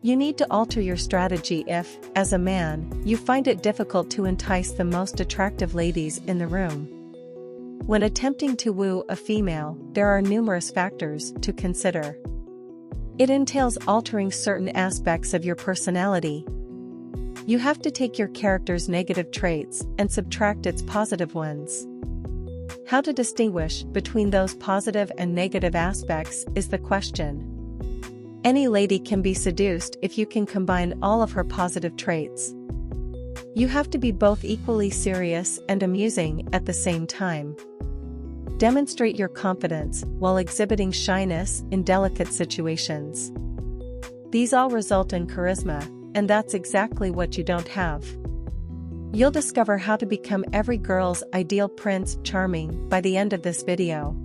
You need to alter your strategy if, as a man, you find it difficult to entice the most attractive ladies in the room. When attempting to woo a female, there are numerous factors to consider. It entails altering certain aspects of your personality. You have to take your character's negative traits and subtract its positive ones. How to distinguish between those positive and negative aspects is the question. Any lady can be seduced if you can combine all of her positive traits. You have to be both equally serious and amusing at the same time. Demonstrate your confidence while exhibiting shyness in delicate situations. These all result in charisma, and that's exactly what you don't have. You'll discover how to become every girl's ideal Prince Charming by the end of this video.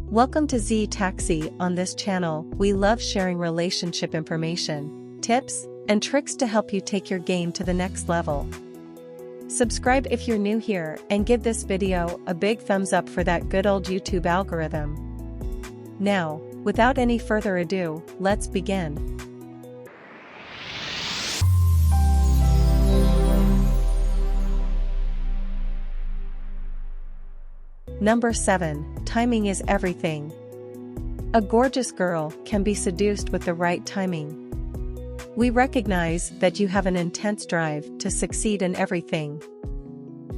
Welcome to Z Taxi. On this channel, we love sharing relationship information, tips, and tricks to help you take your game to the next level. Subscribe if you're new here and give this video a big thumbs up for that good old YouTube algorithm. Now, without any further ado, let's begin. Number 7. Timing is everything. A gorgeous girl can be seduced with the right timing. We recognize that you have an intense drive to succeed in everything.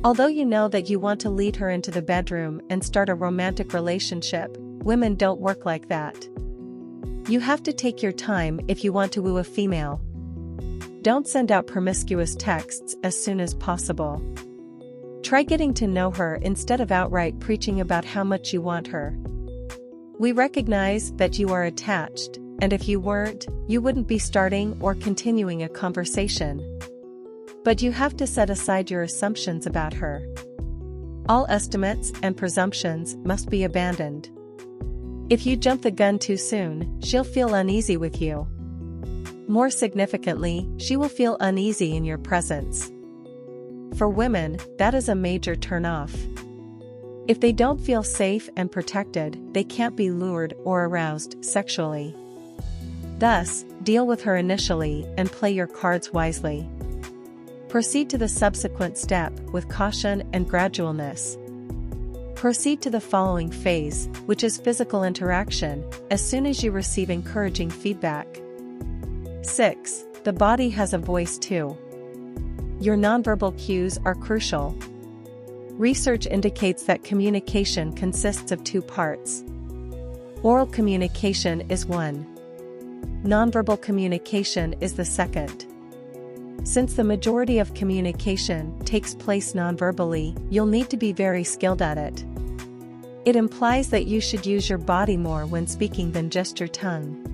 Although you know that you want to lead her into the bedroom and start a romantic relationship, women don't work like that. You have to take your time if you want to woo a female. Don't send out promiscuous texts as soon as possible. Try getting to know her instead of outright preaching about how much you want her. We recognize that you are attached, and if you weren't, you wouldn't be starting or continuing a conversation. But you have to set aside your assumptions about her. All estimates and presumptions must be abandoned. If you jump the gun too soon, she'll feel uneasy with you. More significantly, she will feel uneasy in your presence. For women, that is a major turn-off. If they don't feel safe and protected, they can't be lured or aroused sexually. Thus, deal with her initially and play your cards wisely. Proceed to the subsequent step with caution and gradualness. Proceed to the following phase, which is physical interaction, as soon as you receive encouraging feedback. 6. The body has a voice too. Your nonverbal cues are crucial. Research indicates that communication consists of two parts. Oral communication is one. Nonverbal communication is the second. Since the majority of communication takes place nonverbally, you'll need to be very skilled at it. It implies that you should use your body more when speaking than just your tongue.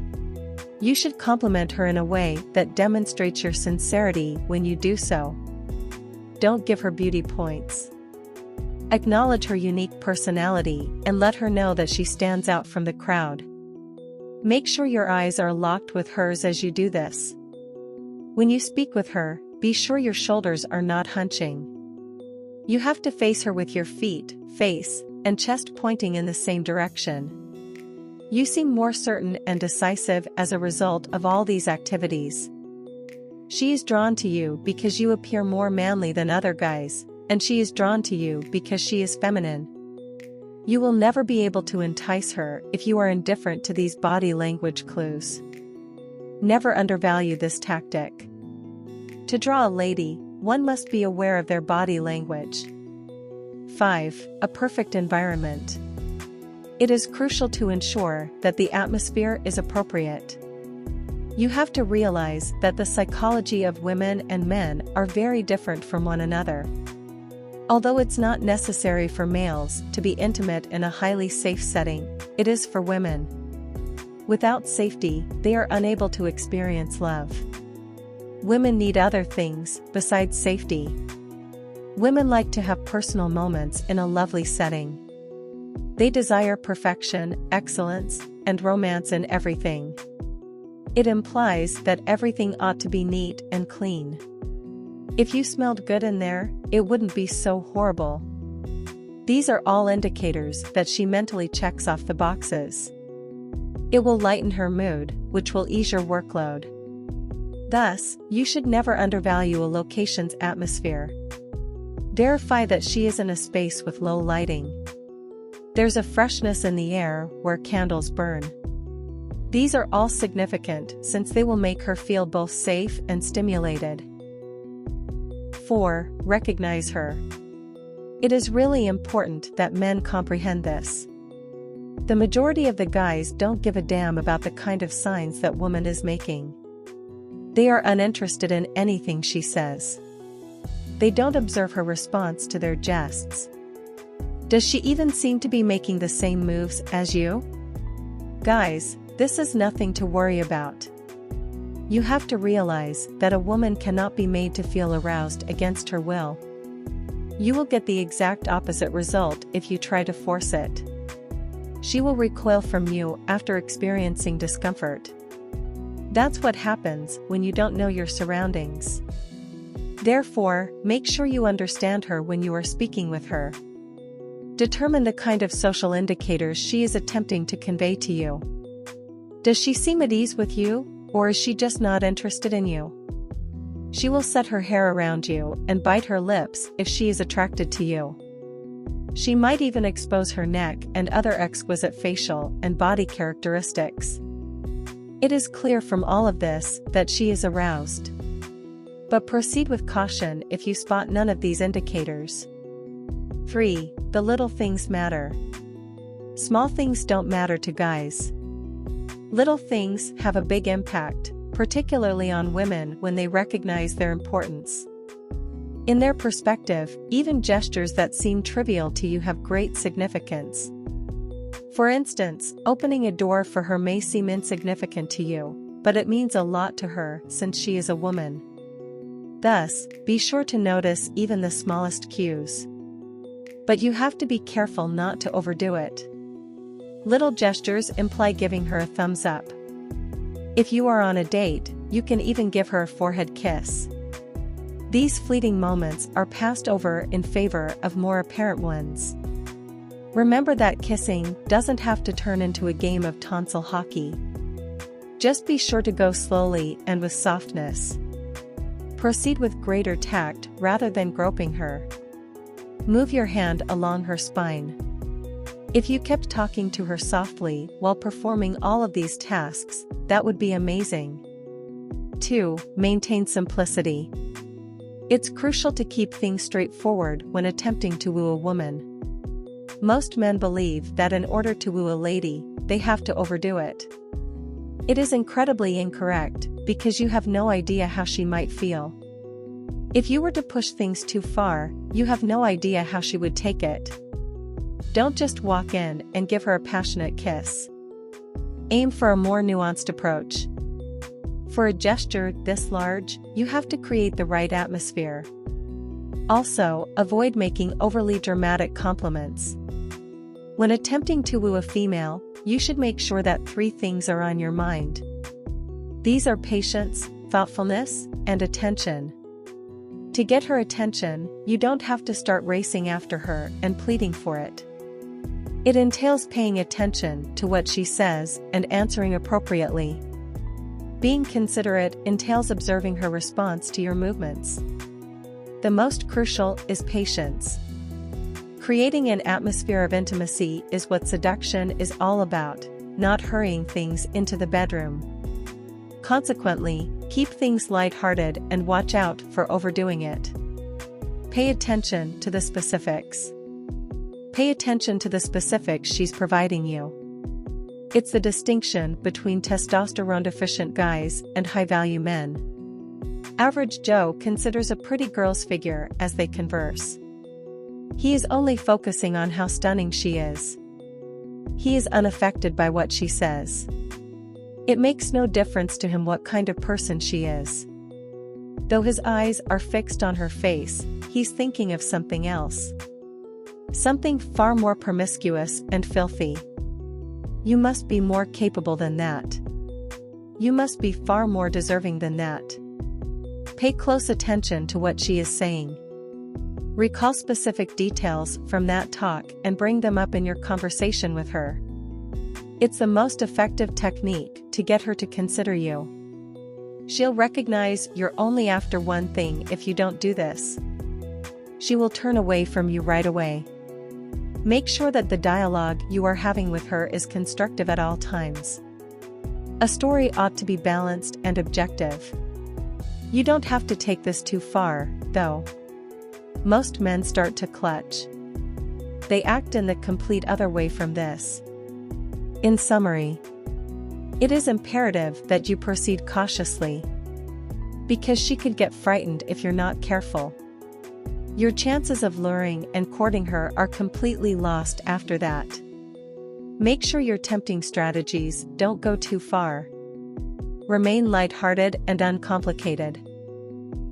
You should compliment her in a way that demonstrates your sincerity when you do so. Don't give her beauty points. Acknowledge her unique personality and let her know that she stands out from the crowd. Make sure your eyes are locked with hers as you do this. When you speak with her, be sure your shoulders are not hunching. You have to face her with your feet, face, and chest pointing in the same direction. You seem more certain and decisive as a result of all these activities. She is drawn to you because you appear more manly than other guys, and she is drawn to you because she is feminine. You will never be able to entice her if you are indifferent to these body language clues. Never undervalue this tactic. To draw a lady, one must be aware of their body language. 5. A perfect environment. It is crucial to ensure that the atmosphere is appropriate. You have to realize that the psychology of women and men are very different from one another. Although it's not necessary for males to be intimate in a highly safe setting, it is for women. Without safety, they are unable to experience love. Women need other things besides safety. Women like to have personal moments in a lovely setting. They desire perfection, excellence, and romance in everything. It implies that everything ought to be neat and clean. If you smelled good in there, it wouldn't be so horrible. These are all indicators that she mentally checks off the boxes. It will lighten her mood, which will ease your workload. Thus, you should never undervalue a location's atmosphere. Verify that she is in a space with low lighting. There's a freshness in the air where candles burn. These are all significant since they will make her feel both safe and stimulated. 4. Recognize her. It is really important that men comprehend this. The majority of the guys don't give a damn about the kind of signs that woman is making. They are uninterested in anything she says. They don't observe her response to their jests. Does she even seem to be making the same moves as you? Guys, this is nothing to worry about. You have to realize that a woman cannot be made to feel aroused against her will. You will get the exact opposite result if you try to force it. She will recoil from you after experiencing discomfort. That's what happens when you don't know your surroundings. Therefore, make sure you understand her when you are speaking with her. Determine the kind of social indicators she is attempting to convey to you. Does she seem at ease with you, or is she just not interested in you? She will set her hair around you and bite her lips if she is attracted to you. She might even expose her neck and other exquisite facial and body characteristics. It is clear from all of this that she is aroused. But proceed with caution if you spot none of these indicators. 3. The little things matter. Small things don't matter to guys. Little things have a big impact, particularly on women when they recognize their importance. In their perspective, even gestures that seem trivial to you have great significance. For instance, opening a door for her may seem insignificant to you, but it means a lot to her since she is a woman. Thus, be sure to notice even the smallest cues. But you have to be careful not to overdo it. Little gestures imply giving her a thumbs up. If you are on a date, you can even give her a forehead kiss. These fleeting moments are passed over in favor of more apparent ones. Remember that kissing doesn't have to turn into a game of tonsil hockey. Just be sure to go slowly and with softness. Proceed with greater tact rather than groping her. Move your hand along her spine. If you kept talking to her softly while performing all of these tasks, that would be amazing. 2. Maintain simplicity. It's crucial to keep things straightforward when attempting to woo a woman. Most men believe that in order to woo a lady, they have to overdo it. It is incredibly incorrect, because you have no idea how she might feel. If you were to push things too far, you have no idea how she would take it. Don't just walk in and give her a passionate kiss. Aim for a more nuanced approach. For a gesture this large, you have to create the right atmosphere. Also, avoid making overly dramatic compliments. When attempting to woo a female, you should make sure that 3 things are on your mind. These are patience, thoughtfulness, and attention. To get her attention, you don't have to start racing after her and pleading for it. It entails paying attention to what she says and answering appropriately. Being considerate entails observing her response to your movements. The most crucial is patience. Creating an atmosphere of intimacy is what seduction is all about, not hurrying things into the bedroom. Consequently, keep things light-hearted and watch out for overdoing it. Pay attention to the specifics. Pay attention to the specifics she's providing you. It's the distinction between testosterone-deficient guys and high-value men. Average Joe considers a pretty girl's figure as they converse. He is only focusing on how stunning she is. He is unaffected by what she says. It makes no difference to him what kind of person she is. Though his eyes are fixed on her face, he's thinking of something else. Something far more promiscuous and filthy. You must be more capable than that. You must be far more deserving than that. Pay close attention to what she is saying. Recall specific details from that talk and bring them up in your conversation with her. It's the most effective technique to get her to consider you. She'll recognize you're only after one thing if you don't do this. She will turn away from you right away. Make sure that the dialogue you are having with her is constructive at all times. A story ought to be balanced and objective. You don't have to take this too far, though. Most men start to clutch. They act in the complete other way from this. In summary, it is imperative that you proceed cautiously, because she could get frightened if you're not careful. Your chances of luring and courting her are completely lost after that. Make sure your tempting strategies don't go too far. Remain lighthearted and uncomplicated.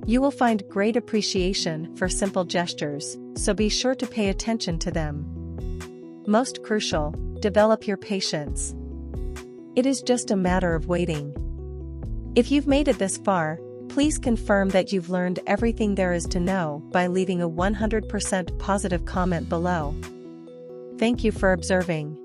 You will find great appreciation for simple gestures, so be sure to pay attention to them. Most crucial, develop your patience. It is just a matter of waiting. If you've made it this far, please confirm that you've learned everything there is to know by leaving a 100% positive comment below. Thank you for observing.